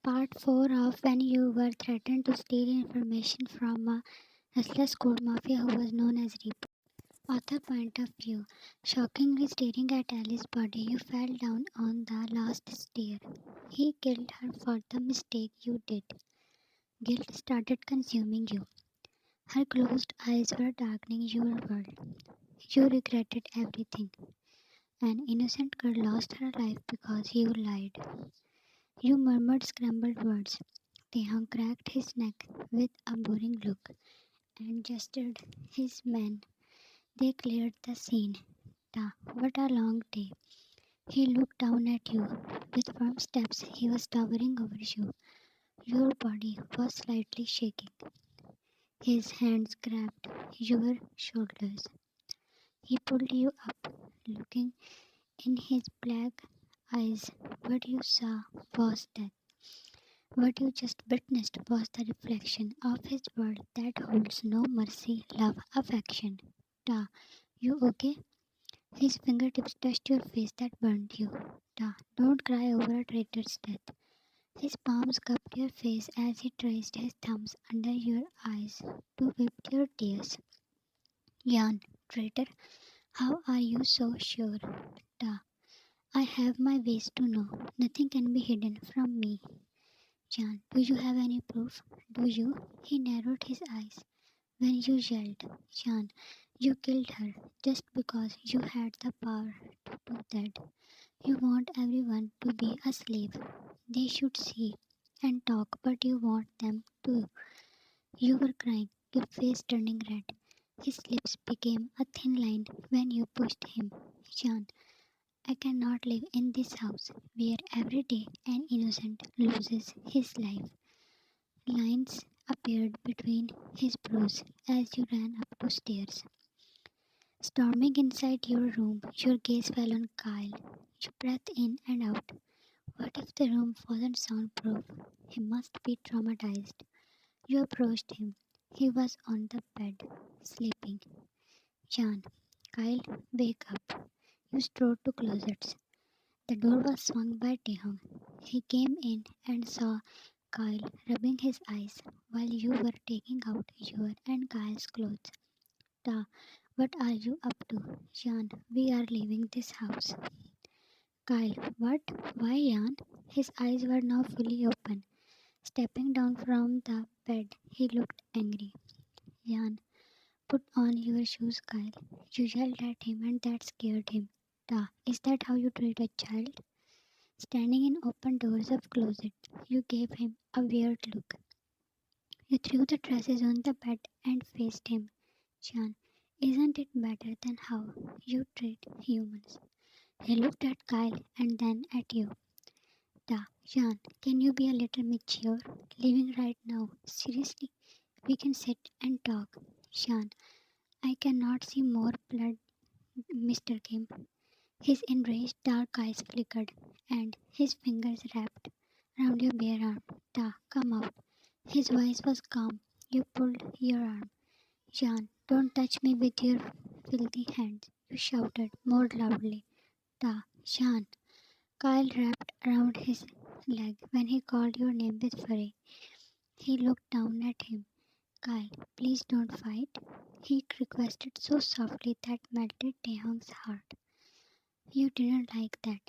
Part 4 of When You Were Threatened to Steal Information from a Restless Code Mafia Who Was Known as Reaper. Author point of view. Shockingly staring at Alice's body, you fell down on the last stair. He killed her for the mistake you did. Guilt started consuming you. Her closed eyes were darkening your world. You regretted everything. An innocent girl lost her life because you lied. You murmured scrambled words. Taehyung cracked his neck with a boring look and gestured his men. They cleared the scene. Ta, what a long day. He looked down at you. With firm steps, he was towering over you. Your body was slightly shaking. His hands grabbed your shoulders. He pulled you up, looking in his black eyes. What you saw was death. What you just witnessed was the reflection of his world that holds no mercy, love, affection. Ta, you okay? His fingertips touched your face that burned you. Ta, don't cry over a traitor's death. His palms cupped your face as he traced his thumbs under your eyes to wipe your tears. Jan, traitor, how are you so sure? Ta, I have my ways to know. Nothing can be hidden from me. Jan, do you have any proof? Do you? He narrowed his eyes. When you yelled, Jan, you killed her just because you had the power to do that. You want everyone to be a slave. They should see and talk, but you want them to. You were crying, your face turning red. His lips became a thin line when you pushed him. Jan, I cannot live in this house where every day an innocent loses his life. Lines appeared between his brows as you ran up the stairs. Storming inside your room, your gaze fell on Kyle. You breathed in and out. What if the room wasn't soundproof? He must be traumatized. You approached him. He was on the bed, sleeping. Jan, Kyle, wake up. You strode to closets. The door was swung by Taehyung. He came in and saw Kyle rubbing his eyes while you were taking out your and Kyle's clothes. Ta, what are you up to? Jan, we are leaving this house. Kyle, what? Why, Jan? His eyes were now fully open. Stepping down from the bed, he looked angry. Jan, put on your shoes, Kyle. You yelled at him and that scared him. Ta, is that how you treat a child? Standing in open doors of closet, you gave him a weird look. You threw the dresses on the bed and faced him. Jan, isn't it better than how you treat humans? He looked at Kyle and then at you. Da, Jan, can you be a little mature? Leaving right now. Seriously, we can sit and talk. Jan, I cannot see more blood, Mr. Kim. His enraged dark eyes flickered, and his fingers wrapped around your bare arm. Da, come out. His voice was calm. You pulled your arm. Jan, don't touch me with your filthy hands. You shouted more loudly. Da, Jan. Kyle wrapped around his leg when he called your name with fury. He looked down at him. Kyle, please don't fight. He requested so softly that melted Taehyung's heart. You didn't like that.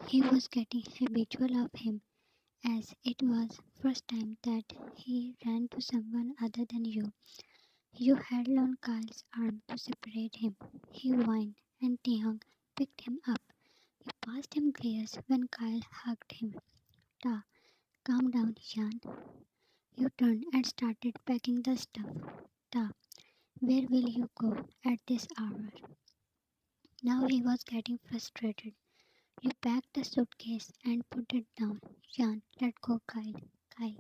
He was getting habitual of him, as it was first time that he ran to someone other than you. You held on Kyle's arm to separate him. He whined, and Taehyung picked him up. You passed him glares when Kyle hugged him. Ta, calm down, Jan. You turned and started packing the stuff. Ta, where will you go at this hour? Now he was getting frustrated. You packed the suitcase and put it down. Jan, let go, Kyle. Kyle,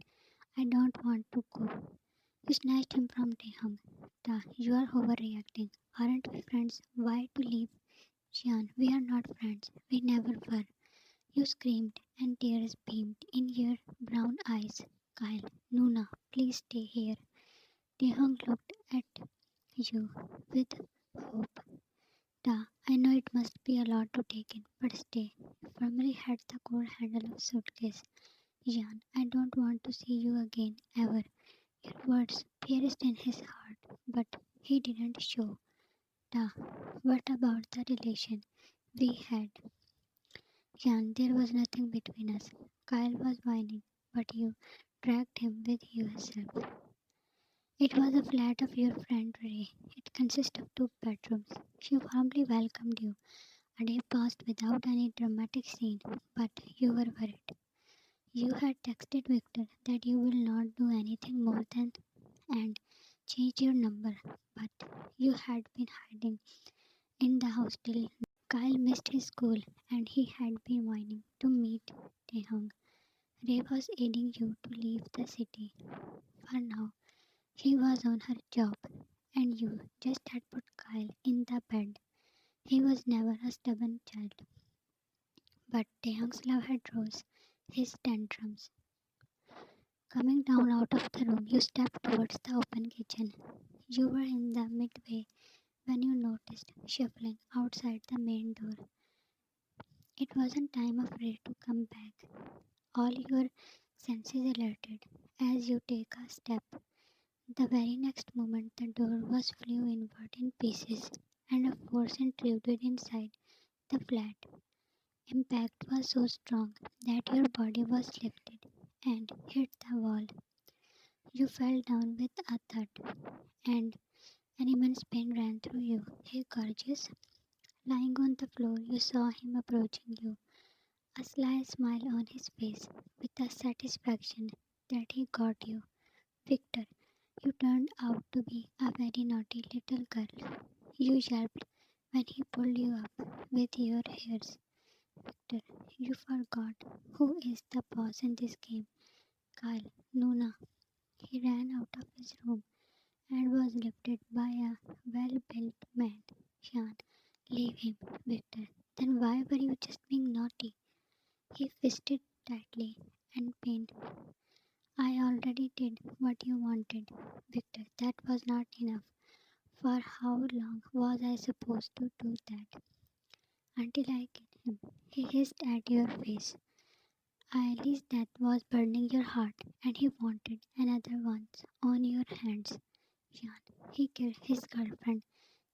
I don't want to go. You snatched him from Taehyung. Ta, you are overreacting. Aren't we friends? Why to leave? Jan, we are not friends. We never were. You screamed, and tears beamed in your brown eyes. Kyle, Nuna, please stay here. Taehyung looked at you with hope. Da, I know it must be a lot to take in, but stay. You firmly had the gold handle of suitcase. Jan, I don't want to see you again, ever. Your words pierced in his heart, but he didn't show. Ta, what about the relation we had? Jan, there was nothing between us. Kyle was whining, but you dragged him with you yourself. It was a flat of your friend Ray. It consisted of two bedrooms. She warmly welcomed you. A day passed without any dramatic scene, but you were worried. You had texted Victor that you will not do anything more than and change your number, but you had been hiding in the house till Kyle missed his school and he had been whining to meet taehyung. Ray was aiding you to leave the city. For now, she was on her job, and you just had put Kyle in the bed. He was never a stubborn child, but taehyung's love had rose his tantrums. Coming down out of the room, you stepped towards the open kitchen. You were in the midway when you noticed shuffling outside the main door. It wasn't time of Ray to come back. All your senses alerted as you take a step. The very next moment the door was flew inward in pieces and a force intruded inside the flat. Impact was so strong that your body was lifted and hit the wall. You fell down with a thud and an immense pain ran through you. Hey, gorgeous. Lying on the floor, you saw him approaching you, a sly smile on his face, with the satisfaction that he got you. Victor, you turned out to be a very naughty little girl. You yelped when he pulled you up with your hairs. Victor, you forgot who is the boss in this game. Kyle, Nuna. He ran out of his room and was lifted by a well-built man. Sean, leave him, Victor. Then why were you just being naughty? He fisted tightly and pained. I already did what you wanted, Victor. That was not enough. For how long was I supposed to do that? Until I killed him. He hissed at your face. Ali's death was burning your heart, and he wanted another one on your hands. Jean, he killed his girlfriend,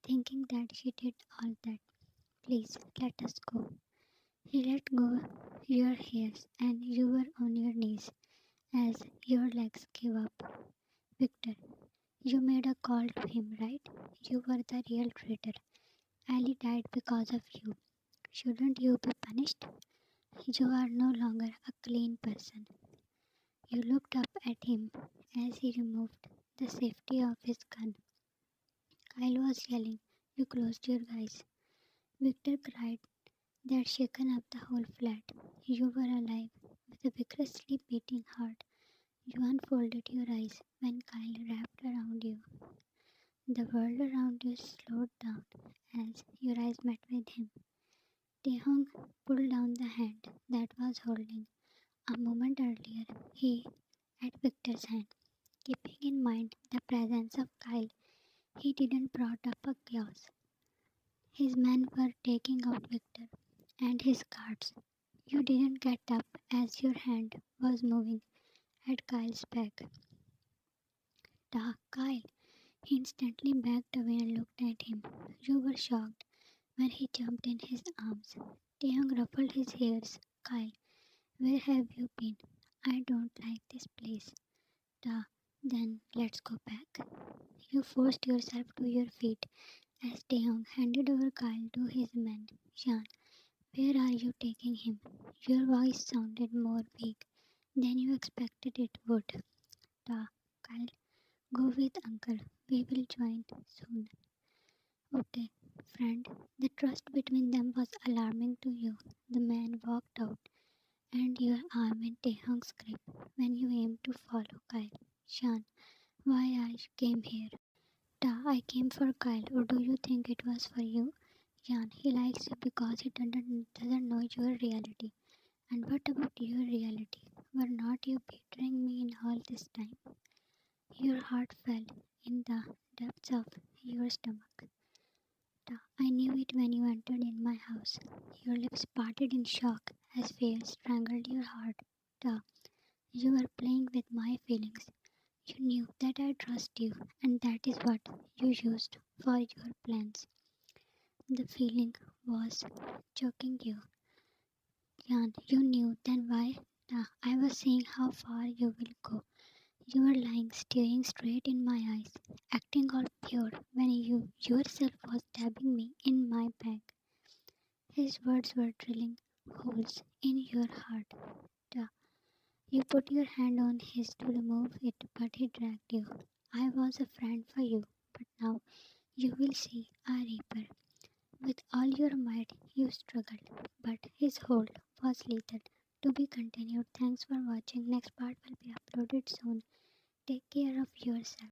thinking that she did all that. Please, let us go. He let go your hairs, and you were on your knees as your legs gave up. Victor, you made a call to him, right? You were the real traitor. Ali died because of you. Shouldn't you be punished? You are no longer a clean person. You looked up at him as he removed the safety of his gun. Kyle was yelling. You closed your eyes. Victor cried that shaken up the whole flat. You were alive, with a vigorously beating heart. You unfolded your eyes when Kyle wrapped around you. The world around you slowed down as your eyes met with him. Taehyung pulled down the hand that was holding. A moment earlier, he at Victor's hand. Keeping in mind the presence of Kyle, he didn't brought up a chaos. His men were taking out Victor and his guards. You didn't get up as your hand was moving at Kyle's back. Da, Kyle! He instantly backed away and looked at him. You were shocked when he jumped in his arms. Taehyung ruffled his hairs. Kyle, where have you been? I don't like this place. Da, then let's go back. You forced yourself to your feet as Taehyung handed over Kyle to his men. Jean, where are you taking him? Your voice sounded more weak than you expected it would. Da, Kyle, go with Uncle. We will join soon. Okay, friend. The trust between them was alarming to you. The man walked out, and your arm in Taehyung's grip when you aimed to follow Kyle. Shan, why I came here? Da, I came for Kyle, or do you think it was for you? Jan, he likes you because he doesn't know your reality. And what about your reality? Were not you betraying me in all this time? Your heart fell in the depths of your stomach. Da, I knew it when you entered in my house. Your lips parted in shock as fear strangled your heart. Da, You were playing with my feelings. You knew that I trust you, and that is what you used for your plans. The feeling was choking you. Jan, you knew then why I was saying how far you will go. You were lying, staring straight in my eyes, acting all pure when you yourself was stabbing me in my back. His words were drilling holes in your heart. Duh. You put your hand on his to remove it, but he dragged you. I was a friend for you, but now you will see a reaper. With all your might, you struggled, but his hold was lethal. To be continued. Thanks for watching. Next part will be uploaded soon. Take care of yourself.